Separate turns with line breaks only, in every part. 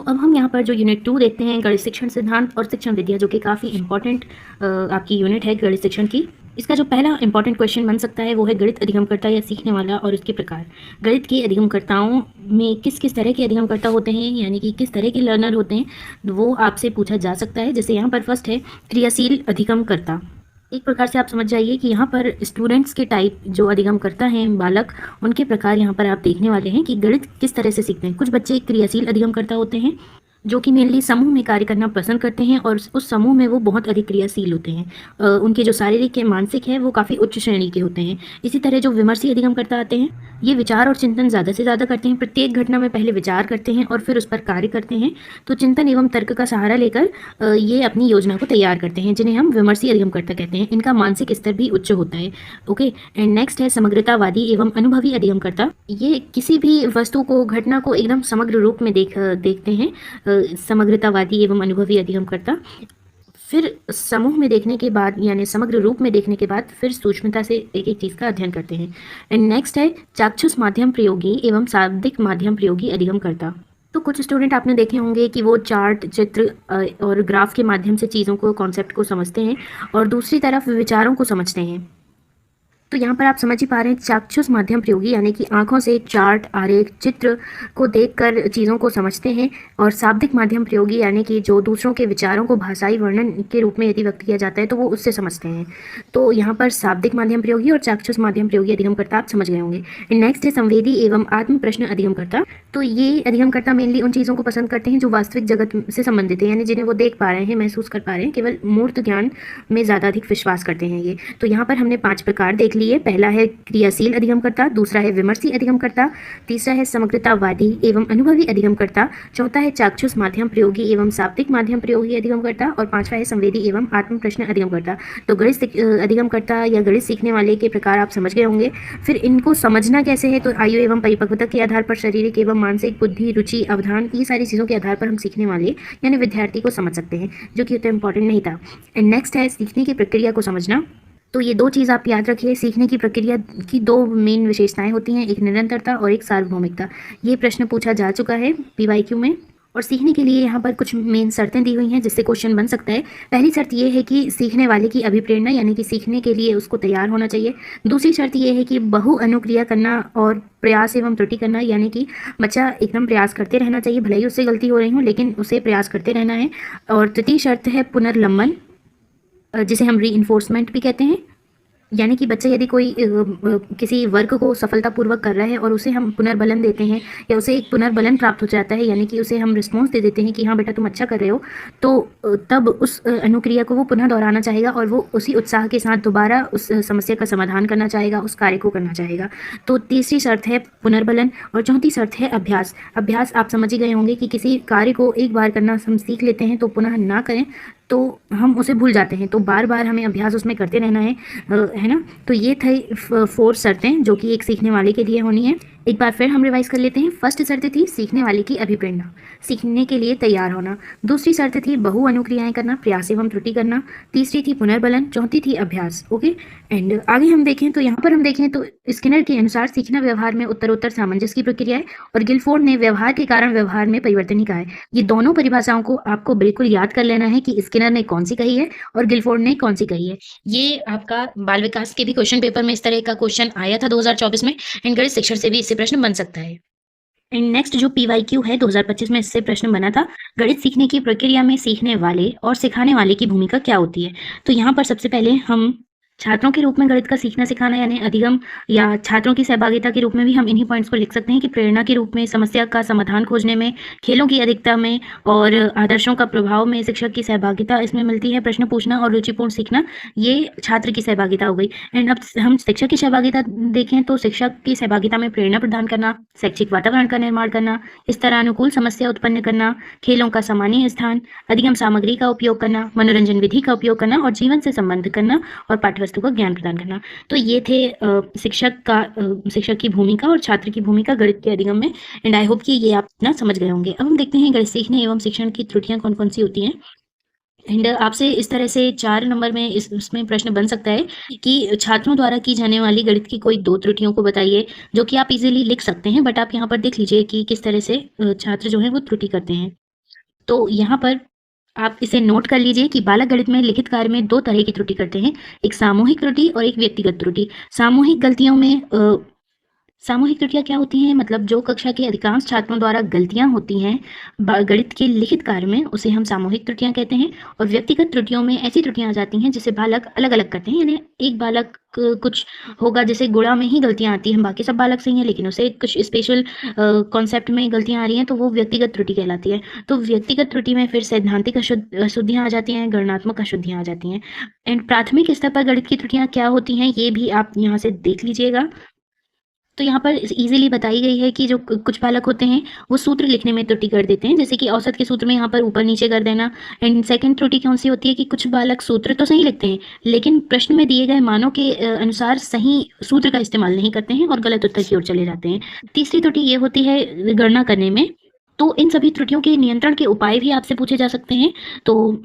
अब हम यहाँ पर जो यूनिट 2 देखते हैं, गणित शिक्षण सिद्धांत और शिक्षण विद्या, जो कि काफ़ी इंपॉर्टेंट आपकी यूनिट है गणित शिक्षण की। इसका जो पहला इंपॉर्टेंट क्वेश्चन बन सकता है वो है गणित अधिगमकर्ता या सीखने वाला और उसके प्रकार। गणित के अधिगमकर्ताओं में किस किस तरह के अधिगमकर्ता होते हैं, यानी कि किस तरह के लर्नर होते हैं, वो आपसे पूछा जा सकता है। जैसे यहाँ पर फर्स्ट है क्रियाशील अधिगमकर्ता। एक प्रकार से आप समझ जाइए कि यहाँ पर स्टूडेंट्स के टाइप जो अधिगम करता है बालक, उनके प्रकार यहाँ पर आप देखने वाले हैं कि गणित किस तरह से सीखते हैं। कुछ बच्चे क्रियाशील अधिगम करता होते हैं जो कि मेनली समूह में कार्य करना पसंद करते हैं और उस समूह में वो बहुत अधिक क्रियाशील होते हैं। उनके जो शारीरिक या मानसिक है वो काफ़ी उच्च श्रेणी के होते हैं। इसी तरह जो विमर्शी अधिगम करता आते हैं, ये विचार और चिंतन ज़्यादा से ज़्यादा करते हैं। प्रत्येक घटना में पहले विचार करते हैं और फिर उस पर कार्य करते हैं। तो चिंतन एवं तर्क का सहारा लेकर ये अपनी योजना को तैयार करते हैं, जिन्हें हम विमर्शी अधिगमकर्ता कहते हैं। इनका मानसिक स्तर भी उच्च होता है। ओके, एंड नेक्स्ट है समग्रतावादी एवं अनुभवी अधिगमकर्ता। ये किसी भी वस्तु को, घटना को एकदम समग्र रूप में देखते हैं। समग्रतावादी एवं अनुभवी अधिगमकर्ता फिर समूह में देखने के बाद, यानी समग्र रूप में देखने के बाद, फिर सूक्ष्मता से एक एक चीज़ का अध्ययन करते हैं। एंड नेक्स्ट है चाक्षुष माध्यम प्रयोगी एवं शाब्दिक माध्यम प्रयोगी अधिगमकर्ता। तो कुछ स्टूडेंट आपने देखे होंगे कि वो चार्ट, चित्र और ग्राफ के माध्यम से चीज़ों को, कॉन्सेप्ट को समझते हैं और दूसरी तरफ विचारों को समझते हैं। तो यहाँ पर आप समझ ही पा रहे हैं, चाक्षुष माध्यम प्रयोगी यानी कि आंखों से चार्ट, आरेख, चित्र को देखकर चीज़ों को समझते हैं, और शाब्दिक माध्यम प्रयोगी यानी कि जो दूसरों के विचारों को भाषाई वर्णन के रूप में यदि व्यक्त किया जाता है तो वो उससे समझते हैं। तो यहाँ पर शाब्दिक माध्यम प्रयोगी और चाक्षुष माध्यम प्रयोगी अधिगमकर्ता आप समझ गए होंगे। नेक्स्ट है संवेदी एवं आत्म प्रश्न अधिगमकर्ता। तो ये अधिगमकर्ता मेनली उन चीज़ों को पसंद करते हैं जो वास्तविक जगत से संबंधित है, यानी जिन्हें वो देख पा रहे हैं, महसूस कर पा रहे हैं। केवल मूर्त ज्ञान में ज़्यादा अधिक विश्वास करते हैं ये। तो यहाँ पर हमने 5 प्रकार देख लिए। पहला है क्रियाशील अधिगमकर्ता, दूसरा है विमर्शी अधिगमकर्ता, तीसरा है समग्रतावादी एवं अनुभवी अधिगमकर्ता, चौथा है चाक्षुष माध्यम प्रयोगी एवं शाब्दिक माध्यम प्रयोगी अधिगमकर्ता, और पांचवा है संवेदी एवं आत्म प्रश्न अधिगमकर्ता। तो गणित अधिगमकर्ता या गणित सीखने वाले के प्रकार आप समझ गए होंगे। फिर इनको समझना कैसे है, तो आयु एवं परिपक्वता के आधार पर, शारीरिक एवं मानसिक, बुद्धि, रुचि, अवधान, ये सारी चीज़ों के आधार पर हम सीखने वाले यानी विद्यार्थी को समझ सकते हैं, जो कि उतना इंपॉर्टेंट नहीं था। एंड नेक्स्ट है सीखने की प्रक्रिया को समझना। तो ये 2 चीज़ आप याद रखिए, सीखने की प्रक्रिया की 2 मेन विशेषताएं होती हैं, एक निरंतरता और एक सार्वभौमिकता। ये प्रश्न पूछा जा चुका है PYQ में। और सीखने के लिए यहाँ पर कुछ मेन शर्तें दी हुई हैं जिससे क्वेश्चन बन सकता है। पहली शर्त ये है कि सीखने वाले की अभिप्रेरणा, यानी कि सीखने के लिए उसको तैयार होना चाहिए। दूसरी शर्त ये है कि बहु अनुक्रिया करना और प्रयास एवं त्रुटि करना, यानी कि बच्चा एकदम प्रयास करते रहना चाहिए, भले ही उससे गलती हो रही हो लेकिन उसे प्रयास करते रहना है। और तृतीय शर्त है पुनर्लंबन, जिसे हम रीइंफोर्समेंट भी कहते हैं। यानी कि बच्चा यदि कोई किसी वर्क को सफलतापूर्वक कर रहा है और उसे हम पुनर्बलन देते हैं, या उसे एक पुनर्बलन प्राप्त हो जाता है, यानी कि उसे हम रिस्पॉन्स दे देते हैं कि हाँ बेटा तुम अच्छा कर रहे हो, तो तब उस अनुक्रिया को वो पुनः दोहराना चाहेगा और वो उसी उत्साह के साथ दोबारा उस समस्या का समाधान करना चाहेगा, उस कार्य को करना चाहेगा। तो तीसरी शर्त है पुनर्बलन, और चौथी शर्त है अभ्यास। अभ्यास आप समझ ही गए होंगे कि किसी कार्य को एक बार करना हम सीख लेते हैं तो पुनः ना करें तो हम उसे भूल जाते हैं, तो बार बार हमें अभ्यास उसमें करते रहना है ना। तो ये थे 4 शर्तें जो कि एक सीखने वाले के लिए होनी है। एक बार फिर हम रिवाइज कर लेते हैं। फर्स्ट शर्त थी सीखने वाले की अभिप्रेरणा, सीखने के लिए तैयार होना। दूसरी शर्त थी बहु अनुक्रियाएं करना, प्रयास एवं त्रुटि करना। तीसरी थी पुनर्बलन, चौथी थी अभ्यास। ओके, एंड आगे हम देखें तो यहाँ पर हम देखें तो स्किनर के अनुसार सीखना व्यवहार में उत्तरोत्तर सामंजस्य की प्रक्रिया है, और गिलफोर्ड ने व्यवहार के कारण व्यवहार में परिवर्तन ही कहा है। ये दोनों परिभाषाओं को आपको बिल्कुल याद कर लेना है कि स्किनर ने कौन सी कही है और गिलफोर्ड ने कौन सी कही है। ये आपका बाल विकास के भी क्वेश्चन पेपर में इस तरह का क्वेश्चन आया था 2024 में, एंड गणित शिक्षण से भी इससे प्रश्न बन सकता है। एंड नेक्स्ट जो PYQ है 2025 में, इससे प्रश्न बना था गणित सीखने की प्रक्रिया में सीखने वाले और सिखाने वाले की भूमिका क्या होती है। तो यहाँ पर सबसे पहले हम छात्रों के रूप में गणित का सीखना सिखाना यानी अधिगम, या छात्रों की सहभागिता के रूप में भी हम इन्हीं पॉइंट्स को लिख सकते हैं कि प्रेरणा के रूप में, समस्या का समाधान खोजने में, खेलों की अधिकता में और आदर्शों का प्रभाव में शिक्षक की सहभागिता इसमें मिलती है। प्रश्न पूछना और रुचिपूर्ण सीखना, ये छात्र की सहभागिता हो गई। एंड अब हम शिक्षक की सहभागिता देखें तो शिक्षक की सहभागिता में प्रेरणा प्रदान करना, शैक्षिक वातावरण का निर्माण करना, इस तरह अनुकूल समस्या उत्पन्न करना, खेलों का सामान्य स्थान, अधिगम सामग्री का उपयोग करना, मनोरंजन विधि का उपयोग करना और जीवन से संबंध करना और पाठ्यवस्तु को ज्ञान प्रदान करना। तो ये थे शिक्षक की भूमिका और छात्र की भूमिका गणित के अधिगम में। एंड आई होप कि ये आप ना समझ गए होंगे। अब हम देखते हैं गणित सीखने एवं शिक्षण की त्रुटियां कौन कौन सी होती हैं। एंड आपसे इस तरह से 4 नंबर में इसमें प्रश्न बन सकता है कि छात्रों द्वारा की जाने वाली गणित की कोई 2 त्रुटियों को बताइए, जो कि आप इजीली लिख सकते हैं, बट आप यहाँ पर देख लीजिए कि किस तरह से छात्र जो है वो त्रुटि करते हैं। तो यहाँ पर आप इसे नोट कर लीजिए कि बालक गणित में लिखित कार्य में 2 तरह की त्रुटि करते हैं, एक सामूहिक त्रुटि और एक व्यक्तिगत त्रुटि। सामूहिक गलतियों में सामूहिक त्रुटियाँ क्या होती हैं? मतलब जो कक्षा के अधिकांश छात्रों द्वारा गलतियाँ होती हैं गणित के लिखित कार्य में, उसे हम सामूहिक त्रुटियाँ कहते हैं। और व्यक्तिगत त्रुटियों में ऐसी त्रुटियाँ आ जाती हैं जिसे बालक अलग-अलग करते हैं, यानी एक बालक कुछ होगा, जैसे गुणा में ही गलतियाँ आती हैं, बाकी सब बालक सही हैं, लेकिन उसे कुछ स्पेशल कॉन्सेप्ट में गलतियाँ आ रही हैं, तो वो व्यक्तिगत त्रुटि कहलाती है। तो व्यक्तिगत त्रुटि में फिर सैद्धांतिक अशुद्धियाँ आ जाती हैं, गणनात्मक अशुद्धियाँ आ जाती हैं। एंड प्राथमिक स्तर पर गणित की त्रुटियाँ क्या होती हैं, ये भी आप यहाँ से देख लीजिएगा। तो यहाँ पर इजीली बताई गई है कि जो कुछ बालक होते हैं वो सूत्र लिखने में त्रुटि कर देते हैं, जैसे कि औसत के सूत्र में यहाँ पर ऊपर नीचे कर देना। एंड सेकंड त्रुटि कौन सी होती है कि कुछ बालक सूत्र तो सही लिखते हैं, लेकिन प्रश्न में दिए गए मानों के अनुसार सही सूत्र का इस्तेमाल नहीं करते हैं और गलत उत्तर की ओर चले जाते हैं। तीसरी त्रुटि ये होती है गणना करने में। तो इन सभी त्रुटियों के नियंत्रण के उपाय भी आपसे पूछे जा सकते हैं। तो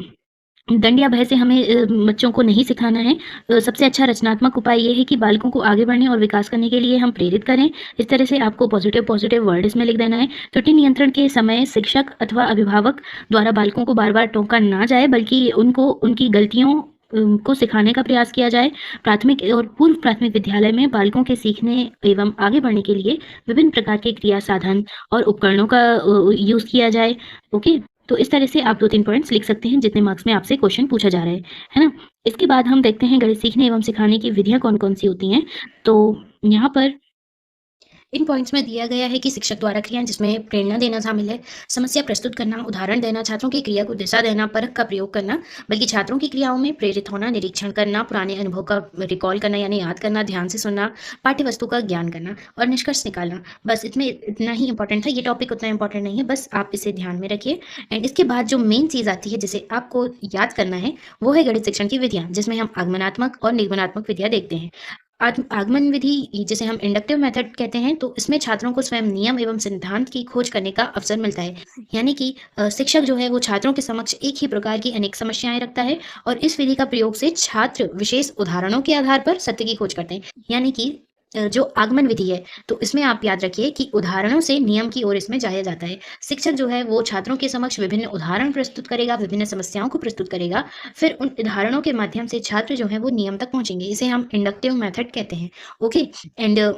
दंड या भय से हमें बच्चों को नहीं सिखाना है। सबसे अच्छा रचनात्मक उपाय ये है कि बालकों को आगे बढ़ने और विकास करने के लिए हम प्रेरित करें। इस तरह से आपको पॉजिटिव वर्ड इसमें लिख देना है। त्रुटि नियंत्रण के समय शिक्षक अथवा अभिभावक द्वारा बालकों को बार-बार टोका ना जाए, बल्कि उनको उनकी गलतियों को सिखाने का प्रयास किया जाए। प्राथमिक और पूर्व प्राथमिक विद्यालय में बालकों के सीखने एवं आगे बढ़ने के लिए विभिन्न प्रकार के क्रिया साधन और उपकरणों का यूज़ किया जाए। ओके, तो इस तरह से आप 2-3 पॉइंट्स लिख सकते हैं जितने मार्क्स में आपसे क्वेश्चन पूछा जा रहा है ना? इसके बाद हम देखते हैं गणित सीखने एवं सिखाने की विधियाँ कौन-कौन सी होती हैं। तो यहाँ पर इन पॉइंट्स में दिया गया है कि शिक्षक द्वारा क्रियाएं जिसमें प्रेरणा देना शामिल है, समस्या प्रस्तुत करना, उदाहरण देना, छात्रों की क्रिया को दिशा देना, परख का प्रयोग करना, बल्कि छात्रों की क्रियाओं में प्रेरित होना, निरीक्षण करना, पुराने अनुभव का रिकॉल करना यानी याद करना, ध्यान से सुनना, पाठ्य वस्तु का ज्ञान करना और निष्कर्ष निकालना। बस इसमें इतना ही इंपॉर्टेंट था, ये टॉपिक उतना इंपॉर्टेंट नहीं है, बस आप इसे ध्यान में रखिए। एंड इसके बाद जो मेन चीज़ आती है जिसे आपको याद करना है, वो है गणित शिक्षण की विधियाँ, जिसमें हम आगमनात्मक और निगमनात्मक विधियाँ देखते हैं। आगमन विधि जिसे हम इंडक्टिव मेथड कहते हैं, तो इसमें छात्रों को स्वयं नियम एवं सिद्धांत की खोज करने का अवसर मिलता है। यानी कि शिक्षक जो है वो छात्रों के समक्ष एक ही प्रकार की अनेक समस्याएं रखता है और इस विधि का प्रयोग से छात्र विशेष उदाहरणों के आधार पर सत्य की खोज करते हैं। यानी कि जो आगमन विधि है, तो इसमें आप याद रखिए कि उदाहरणों से नियम की ओर इसमें जाया जाता है। शिक्षक जो है वो छात्रों के समक्ष विभिन्न उदाहरण प्रस्तुत करेगा, विभिन्न समस्याओं को प्रस्तुत करेगा, फिर उन उदाहरणों के माध्यम से छात्र जो है वो नियम तक पहुंचेंगे। इसे हम इंडक्टिव मेथड कहते हैं। ओके, एंड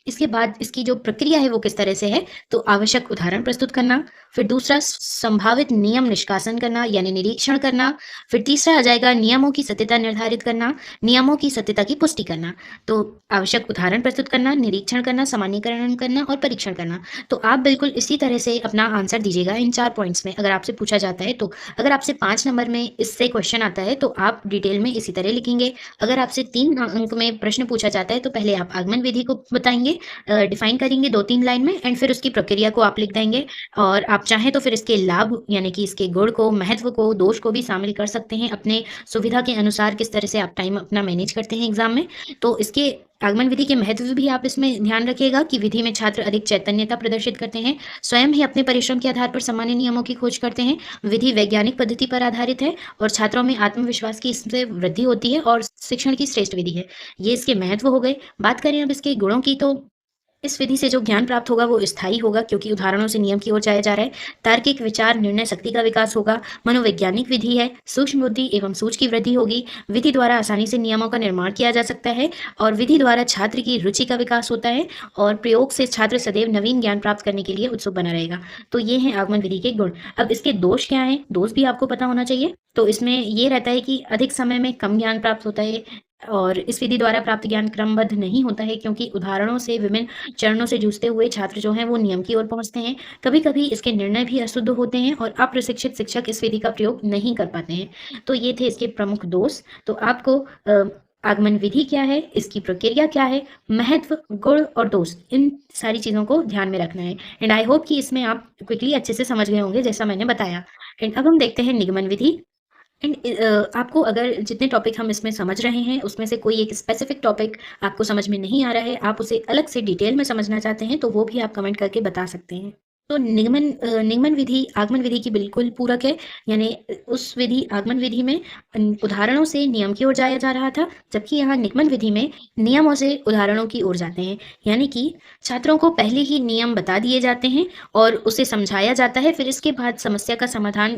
इसके बाद इसकी जो प्रक्रिया है वो किस तरह से है, तो आवश्यक उदाहरण प्रस्तुत करना, फिर दूसरा संभावित नियम निष्कासन करना यानी निरीक्षण करना, फिर तीसरा आ जाएगा नियमों की सत्यता निर्धारित करना, नियमों की सत्यता की पुष्टि करना। तो आवश्यक उदाहरण प्रस्तुत करना, निरीक्षण करना, सामान्यीकरण करना और परीक्षण करना। तो आप बिल्कुल इसी तरह से अपना आंसर दीजिएगा इन 4 पॉइंट्स में, अगर आपसे पूछा जाता है तो। अगर आपसे 5 नंबर में इससे क्वेश्चन आता है तो आप डिटेल में इसी तरह लिखेंगे। अगर आपसे 3 अंक में प्रश्न पूछा जाता है तो पहले आप आगमन विधि को बताएंगे, डिफाइन करेंगे 2-3 लाइन में, एंड फिर उसकी प्रक्रिया को आप लिख देंगे। और आप चाहें तो फिर इसके लाभ यानी कि इसके गुण को, महत्व को, दोष को भी शामिल कर सकते हैं अपने सुविधा के अनुसार, किस तरह से आप टाइम अपना मैनेज करते हैं एग्जाम में। तो इसके आगमन विधि के महत्व भी आप इसमें ध्यान रखिएगा कि विधि में छात्र अधिक चैतन्यता प्रदर्शित करते हैं, स्वयं ही अपने परिश्रम के आधार पर सामान्य नियमों की खोज करते हैं, विधि वैज्ञानिक पद्धति पर आधारित है और छात्रों में आत्मविश्वास की इससे वृद्धि होती है और शिक्षण की श्रेष्ठ विधि है। ये इसके महत्व हो गए। बात करें अब इसके गुणों की, तो इस विधि से जो ज्ञान प्राप्त होगा वो स्थायी होगा, क्योंकि उदाहरणों से नियम की ओर जाया जा रहा है। तार्किक विचार निर्णय शक्ति का विकास होगा। मनोवैज्ञानिक विधि है, सूक्ष्म बुद्धि एवं सूझ की वृद्धि होगी। विधि द्वारा आसानी से नियमों का निर्माण किया जा सकता है और विधि द्वारा छात्र की रुचि का विकास होता है और प्रयोग से छात्र सदैव नवीन ज्ञान प्राप्त करने के लिए उत्सुक बना रहेगा। तो ये है आगमन विधि के गुण। अब इसके दोष क्या है, दोष भी आपको पता होना चाहिए। तो इसमें ये रहता है कि अधिक समय में कम ज्ञान प्राप्त होता है और इस विधि द्वारा प्राप्त ज्ञान क्रमबद्ध नहीं होता है, क्योंकि उदाहरणों से विभिन्न चरणों से जूझते हुए छात्र जो हैं वो नियम की ओर पहुंचते हैं। कभी-कभी इसके निर्णय भी अशुद्ध होते हैं और अप्रशिक्षित शिक्षक इस विधि का प्रयोग नहीं कर पाते हैं। तो ये थे इसके प्रमुख दोष। तो आपको आगमन विधि क्या है, इसकी प्रक्रिया क्या है, महत्व, गुण और दोष, इन सारी चीज़ों को ध्यान में रखना है। एंड आई होप कि इसमें आप क्विकली अच्छे से समझ गए होंगे जैसा मैंने बताया। एंड अब हम देखते हैं निगमन विधि। एंड आपको अगर जितने टॉपिक हम इसमें समझ रहे हैं उसमें से कोई एक स्पेसिफिक टॉपिक आपको समझ में नहीं आ रहा है, आप उसे अलग से डिटेल में समझना चाहते हैं, तो वो भी आप कमेंट करके बता सकते हैं। तो निगमन विधि आगमन विधि की बिल्कुल पूरक है, यानी उस विधि आगमन विधि में उदाहरणों से नियम की ओर जाया जा रहा था, जबकि यहाँ निगमन विधि में नियमों से उदाहरणों की ओर जाते हैं। यानी कि छात्रों को पहले ही नियम बता दिए जाते हैं और उसे समझाया जाता है, फिर इसके बाद समस्या का समाधान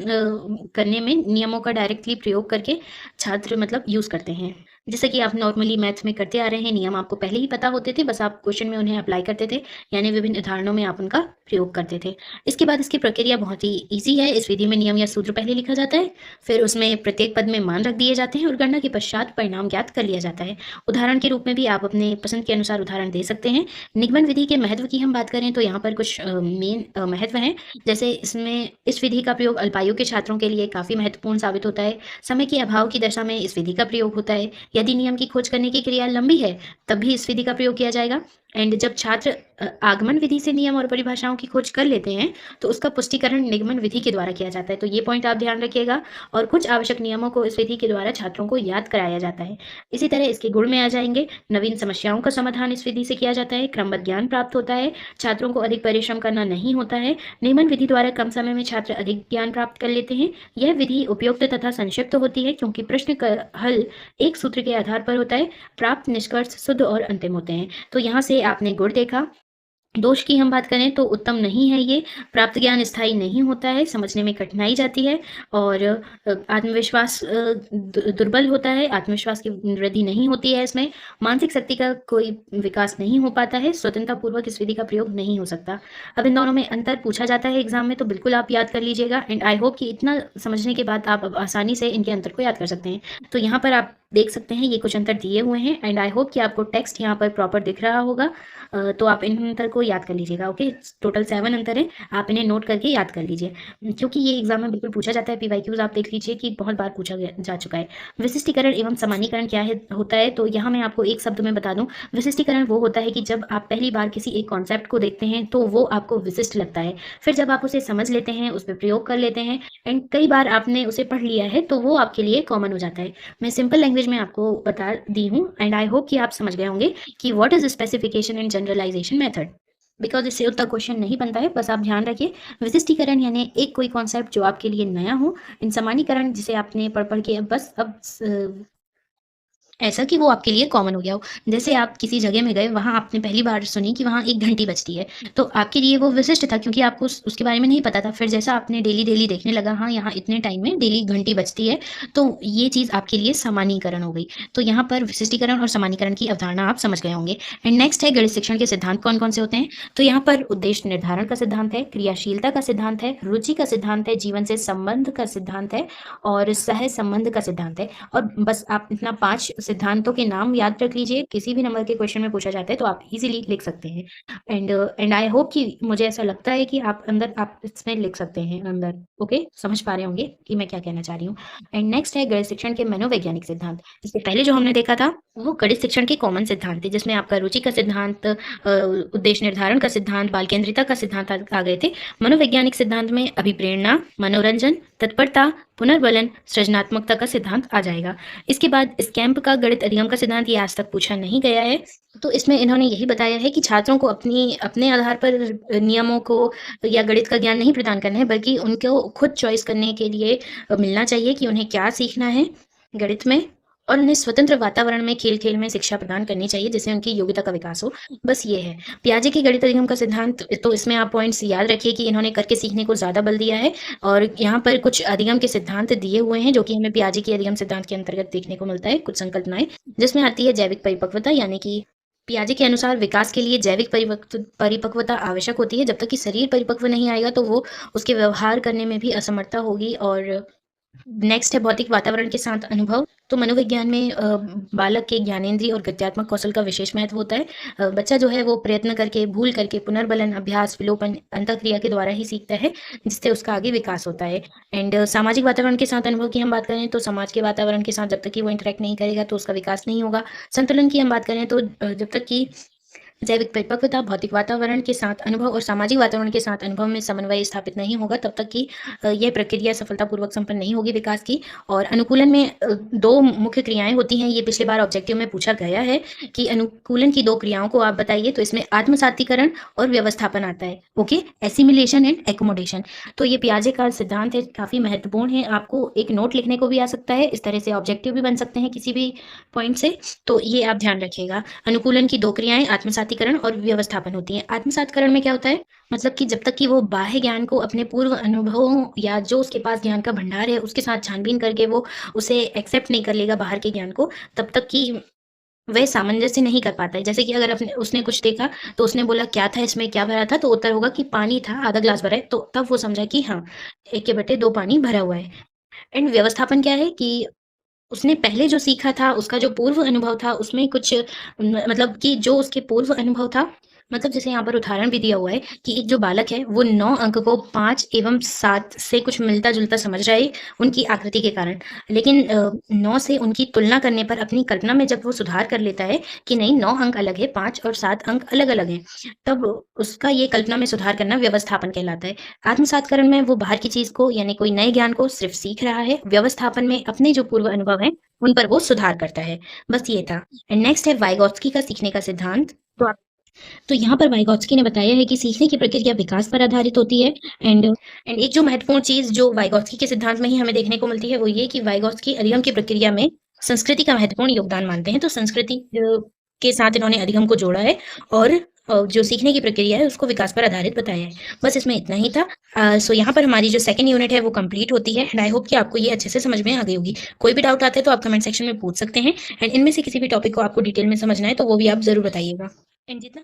करने में नियमों का डायरेक्टली प्रयोग करके छात्र मतलब यूज़ करते हैं। जैसे कि आप नॉर्मली मैथ्स में करते आ रहे हैं, नियम आपको पहले ही पता होते थे, बस आप क्वेश्चन में उन्हें अप्लाई करते थे, यानी विभिन्न उदाहरणों में आप उनका प्रयोग करते थे। इसके बाद इसकी प्रक्रिया बहुत ही ईज़ी है। इस विधि में नियम या सूत्र पहले लिखा जाता है, फिर उसमें प्रत्येक पद में मान रख दिए जाते हैं और गणना के पश्चात परिणाम ज्ञात कर लिया जाता है। उदाहरण के रूप में भी आप अपने पसंद के अनुसार उदाहरण दे सकते हैं। निगमन विधि के महत्व की हम बात करें तो यहाँ पर कुछ मेन महत्व हैं। जैसे इसमें इस विधि का प्रयोग अल्पायु के छात्रों के लिए काफ़ी महत्वपूर्ण साबित होता है। समय के अभाव की दशा में इस विधि का प्रयोग होता है। यदि नियम की खोज करने की क्रिया लंबी है, तब भी इस विधि का प्रयोग किया जाएगा। एंड जब छात्र आगमन विधि से नियम और परिभाषाओं की खोज कर लेते हैं, तो उसका पुष्टिकरण निगमन विधि के द्वारा किया जाता है। तो ये पॉइंट आप ध्यान रखिएगा। और कुछ आवश्यक नियमों को इस विधि के द्वारा छात्रों को याद कराया जाता है। इसी तरह इसके गुण में आ जाएंगे, नवीन समस्याओं का समाधान इस विधि से किया जाता है, क्रमबद्ध ज्ञान प्राप्त होता है, छात्रों को अधिक परिश्रम करना नहीं होता है, निगमन विधि द्वारा कम समय में छात्र अधिक ज्ञान प्राप्त कर लेते हैं। यह विधि उपयुक्त तथा संक्षिप्त होती है, क्योंकि प्रश्न का हल एक सूत्र के आधार पर होता है, प्राप्त निष्कर्ष शुद्ध और अंतिम होते हैं। तो यहाँ से आपने गुण देखा। दोष की हम बात करें तो उत्तम नहीं है ये, प्राप्त ज्ञान स्थायी नहीं होता है, समझने में कठिनाई जाती है और आत्मविश्वास दुर्बल होता है, आत्मविश्वास की वृद्धि नहीं होती है इसमें, मानसिक शक्ति का कोई विकास नहीं हो पाता है, स्वतंत्रतापूर्वक इस विधि का प्रयोग नहीं हो सकता। अब इन दोनों में अंतर पूछा जाता है एग्जाम में, तो बिल्कुल आप याद कर लीजिएगा। एंड आई होप कि इतना समझने के बाद आप अब आसानी से इनके अंतर को याद कर सकते हैं। तो यहाँ पर आप देख सकते हैं ये कुछ अंतर दिए हुए हैं एंड आई होप कि आपको टेक्स्ट यहाँ पर प्रॉपर दिख रहा होगा। तो आप इन अंतर को याद कर लीजिएगा। ओके, टोटल 7 अंतर है, आप इन्हें नोट करके याद कर लीजिए, क्योंकि ये एग्जाम में बिल्कुल पूछा जाता है। पीवाईक्यूज आप देख लीजिए कि बहुत बार पूछा जा चुका है। विशिष्टीकरण एवं सामान्यीकरण क्या है होता है, तो यहाँ मैं आपको एक शब्द में बता दूं। विशिष्टीकरण वो होता है कि जब आप पहली बार किसी एक कॉन्सेप्ट को देखते हैं तो वो आपको विशिष्ट लगता है, फिर जब आप उसे समझ लेते हैं, उस पर प्रयोग कर लेते हैं एंड कई बार आपने उसे पढ़ लिया है, तो वो आपके लिए कॉमन हो जाता है। मैं सिंपल लैंग्वेज में आपको बता दी हूँ एंड आई होप कि आप समझ गए होंगे कि what is specification and generalization method, because इससे उतना क्वेश्चन नहीं बनता है। बस आप ध्यान रखिए, विशिष्टीकरण यानी एक कोई कॉन्सेप्ट जो आपके लिए नया हो, इन सामान्यीकरण जिसे आपने पढ़ के बस अब ऐसा कि वो आपके लिए कॉमन हो गया हो। जैसे आप किसी जगह में गए, वहाँ आपने पहली बार सुनी कि वहाँ एक घंटी बजती है, तो आपके लिए वो विशिष्ट था क्योंकि आपको उसके बारे में नहीं पता था। फिर जैसा आपने डेली देखने लगा, हाँ यहाँ इतने टाइम में डेली घंटी बजती है, तो ये चीज़ आपके लिए सामान्यीकरण हो गई। तो यहाँ पर विशिष्टीकरण और सामान्यीकरण की अवधारणा आप समझ गए होंगे। एंड नेक्स्ट है गणित शिक्षण के सिद्धांत कौन कौन से होते हैं। तो यहाँ पर उद्देश्य निर्धारण का सिद्धांत है, क्रियाशीलता का सिद्धांत है, रुचि का सिद्धांत है, जीवन से संबंध का सिद्धांत है और सह संबंध का सिद्धांत है। और बस आप इतना 5 सिद्धांतों के नाम याद रख लीजिए, किसी भी नंबर के क्वेश्चन में पूछा जाता है तो आप इजीली लिख सकते हैं। एंड आई होप कि मुझे ऐसा लगता है कि आप इसमें लिख सकते हैं अंदर। ओके, समझ पा रहे होंगे कि मैं क्या कहना चाह रही हूँ। एंड नेक्स्ट है गणित शिक्षण के मनोवैज्ञानिक सिद्धांत। इससे पहले जो हमने देखा था वो गणित शिक्षण के कॉमन सिद्धांत थे, जिसमें आपका रुचि का सिद्धांत, उद्देश्य निर्धारण का सिद्धांत, बाल केंद्रिता का सिद्धांत आ गए थे। मनोवैज्ञानिक सिद्धांत में अभिप्रेरणा, मनोरंजन, तत्परता, पुनर्बलन, सृजनात्मकता का सिद्धांत आ जाएगा। इसके बाद स्कैम्प का गणित अधिगम का सिद्धांत, ये आज तक पूछा नहीं गया है, तो इसमें इन्होंने यही बताया है कि छात्रों को अपने आधार पर नियमों को या गणित का ज्ञान नहीं प्रदान करना है, बल्कि उनको खुद चॉइस करने के लिए मिलना चाहिए कि उन्हें क्या सीखना है गणित में, और उन्हें स्वतंत्र वातावरण में खेल में शिक्षा प्रदान करनी चाहिए जिससे उनकी योग्यता का विकास हो। बस ये है पियाजे के गणित अधिगम का सिद्धांत। तो इसमें आप पॉइंट्स याद रखिए कि इन्होंने करके सीखने को ज़्यादा बल दिया है और यहाँ पर कुछ अधिगम के सिद्धांत दिए हुए हैं जो कि हमें पियाजे के अधिगम सिद्धांत के अंतर्गत देखने को मिलता है। कुछ संकल्पनाएं जिसमें आती है जैविक परिपक्वता, यानी कि पियाजे के अनुसार विकास के लिए जैविक परिपक्वता आवश्यक होती है। जब तक कि शरीर परिपक्व नहीं आएगा तो वो उसके व्यवहार करने में भी असमर्थता होगी। और नेक्स्ट है भौतिक वातावरण के साथ अनुभव। तो मनोविज्ञान में बालक के ज्ञानेंद्रिय और गत्यात्मक कौशल का विशेष महत्व होता है। बच्चा जो है वो प्रयत्न करके, भूल करके, पुनर्बलन, अभ्यास, विलोपन, अंतःक्रिया के द्वारा ही सीखता है, जिससे उसका आगे विकास होता है। एंड सामाजिक वातावरण के साथ अनुभव की हम बात करें तो समाज के वातावरण के साथ जब तक कि वो इंटरेक्ट नहीं करेगा तो उसका विकास नहीं होगा। संतुलन की हम बात करें तो जब तक कि जैविक परिपक्वता भौतिक वातावरण के साथ अनुभव और सामाजिक वातावरण के साथ अनुभव में समन्वय स्थापित नहीं होगा तब तक कि यह प्रक्रिया सफलतापूर्वक संपन्न नहीं होगी विकास की। और अनुकूलन में दो मुख्य क्रियाएं होती हैं। ये पिछले बार ऑब्जेक्टिव में पूछा गया है कि अनुकूलन की दो क्रियाओं को आप बताइए, तो इसमें आत्मसातीकरण और व्यवस्थापन आता है। Okay, assimilation and accommodation. तो ये पियाजे का सिद्धांत है, काफी महत्वपूर्ण है। आपको एक नोट लिखने को भी आ सकता है, इस तरह से ऑब्जेक्टिव भी बन सकते हैं किसी भी पॉइंट से, तो ये आप ध्यान रखिएगा। अनुकूलन की दो क्रियाएं आत्मसातीकरण और व्यवस्थापन होती हैं। आत्मसातीकरण में क्या होता है, मतलब कि जब तक कि वो बाह्य ज्ञान को अपने पूर्व अनुभवों या जो उसके पास ज्ञान का भंडार है उसके साथ छानबीन करके वो उसे एक्सेप्ट नहीं कर लेगा बाहर के ज्ञान को, तब तक कि वह सामंजस्य नहीं कर पाता है। जैसे कि अगर उसने कुछ देखा तो उसने बोला क्या था इसमें, क्या भरा था, तो उत्तर होगा कि पानी था, आधा ग्लास भरा है, तो तब वो समझा कि हाँ, 1/2 पानी भरा हुआ है। एंड व्यवस्थापन क्या है कि उसने पहले जो सीखा था, उसका जो पूर्व अनुभव था, उसमें कुछ मतलब कि जो उसके पूर्व अनुभव था, मतलब जैसे यहाँ पर उदाहरण भी दिया हुआ है कि एक जो बालक है वो 9 अंक को 5 एवं 7 से कुछ मिलता-जुलता समझ रहा है उनकी आकृति के कारण। लेकिन 9 से उनकी तुलना करने पर अपनी कल्पना में जब वो सुधार कर लेता है कि नहीं, 9 अंक अलग है, 5 और 7 अंक अलग-अलग हैं, तब उसका ये कल्पना में सुधार करना व्यवस्थापन कहलाता है। आत्मसातकरण में वो बाहर की चीज़ को यानी कोई नए ज्ञान को सिर्फ सीख रहा है। व्यवस्थापन में अपने जो पूर्व अनुभव हैं, उन पर वो सुधार करता है। बस ये था। एंड नेक्स्ट है वाइगॉत्स्की का सीखने का सिद्धांत। तो यहाँ पर वाइगॉत्स्की ने बताया है कि सीखने की प्रक्रिया विकास पर आधारित होती है। एंड एक जो महत्वपूर्ण चीज़ जो वाइगॉत्स्की के सिद्धांत में ही हमें देखने को मिलती है वो ये कि वाइगॉत्स्की अधिगम की प्रक्रिया में संस्कृति का महत्वपूर्ण योगदान मानते हैं। तो संस्कृति के साथ इन्होंने अधिगम को जोड़ा है और जो सीखने की प्रक्रिया है उसको विकास पर आधारित बताया है। बस इसमें इतना ही था। सो यहाँ पर हमारी जो सेकंड यूनिट है वो कंप्लीट होती है एंड आई होप कि आपको ये अच्छे से समझ में आ गई होगी। कोई भी डाउट आता है तो आप कमेंट सेक्शन में पूछ सकते हैं एंड इनमें से किसी भी टॉपिक को आपको डिटेल में समझना है तो वो भी आप ज़रूर बताइएगा। एंड जितना